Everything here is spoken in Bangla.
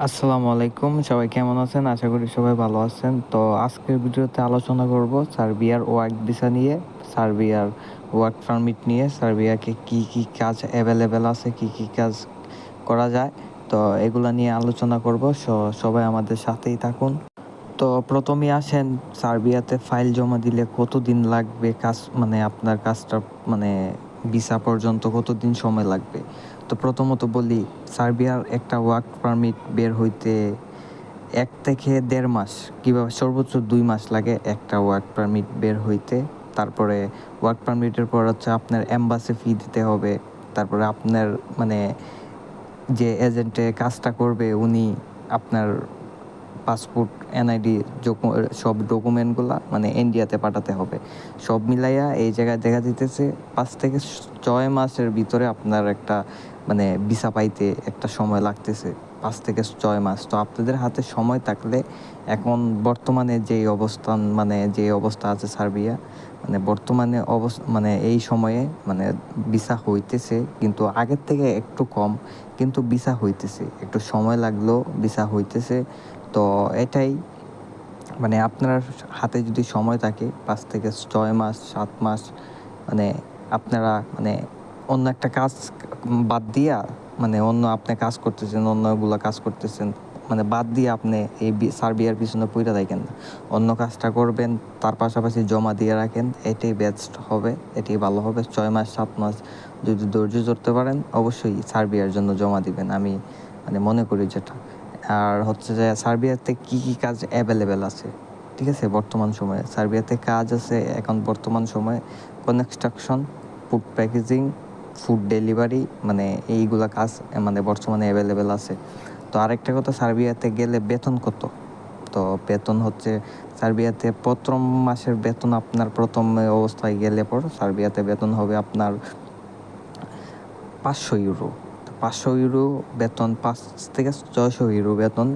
আসসালামু আলাইকুম, সবাই কেমন আছেন? আশা করি সবাই ভালো আছেন। তো আজকের ভিডিওতে আলোচনা করব সার্বিয়ার ওয়ার্ক ভিসা নিয়ে, সার্বিয়ার ওয়ার্ক পারমিট নিয়ে, সার্বিয়াকে কি কাজ অ্যাভেলেবেল আছে, কি কাজ করা যায়। তো এগুলা নিয়ে আলোচনা করব। সবাই আমাদের সাথেই থাকুন। তো প্রথমেই আসেন, সার্বিয়াতে ফাইল জমা দিলে কতদিন লাগবে কাজ, মানে আপনার কাজটা মানে ভিসা পর্যন্ত কতদিন সময় লাগবে। তো প্রথমত বলি, সার্বিয়ার একটা ওয়ার্ক পারমিট বের হইতে 1 থেকে 1.5 মাস, কীভাবে সর্বোচ্চ 2 মাস লাগে একটা ওয়ার্ক পারমিট বের হইতে। তারপরে ওয়ার্ক পারমিটের পর হচ্ছে আপনার এম্বাসি ফি দিতে হবে। তারপরে আপনার মানে যে এজেন্টে কাজটা করবে উনি আপনার পাসপোর্ট, এনআইডি, সব ডকুমেন্টগুলা মানে ইন্ডিয়াতে পাঠাতে হবে। সব মিলাইয়া এই জায়গায় দেখা দিতেছে 5 থেকে 6 মাসের ভিতরে আপনার একটা মানে ভিসা পাইতে একটা সময় লাগতেছে, 5 থেকে 6 মাস। তো আপনাদের হাতে সময় থাকলে এখন বর্তমানে যে অবস্থা আছে সার্বিয়া, মানে বর্তমানে মানে এই সময়ে মানে ভিসা হইতেছে, কিন্তু আগের থেকে একটু কম, কিন্তু ভিসা হইতেছে। একটু সময় লাগলেও ভিসা হইতেছে। তো এটাই মানে আপনার হাতে যদি সময় থাকে 5 থেকে 6 মাস, 7 মাস, মানে আপনারা মানে অন্য একটা কাজ বাদ দিয়া, মানে অন্য আপনি কাজ করতেছেন, অন্যগুলা কাজ করতেছেন, মানে বাদ দিয়ে আপনি এই সার্বিয়ার পিছনে পইরা থাকেন না, অন্য কাজটা করবেন, তার পাশাপাশি জমা দিয়ে রাখেন। এটাই বেস্ট হবে, এটাই ভালো হবে। 6 মাস 7 মাস যদি ধৈর্য ধরতে পারেন, অবশ্যই সার্বিয়ার জন্য জমা দিবেন, আমি মানে মনে করি যেটা। আর হচ্ছে যে সার্বিয়াতে কি কাজ অ্যাভেলেবেল আছে, ঠিক আছে? বর্তমান সময়ে সার্বিয়াতে কাজ আছে এখন বর্তমান সময়ে construction, food packaging, food delivery, মানে এইগুলা কাজ মানে বর্তমানে অ্যাভেলেবেল আছে। তো আরেকটা কথা, সার্বিয়াতে গেলে বেতন কত? তো বেতন হচ্ছে সার্বিয়াতে প্রথম মাসের বেতন আপনার প্রথম অবস্থায় গেলে পর সার্বিয়াতে বেতন হবে আপনার 500 ইউরো। 500 ইউরো বেতন, 5 থেকে 600 ইউরো বেতন।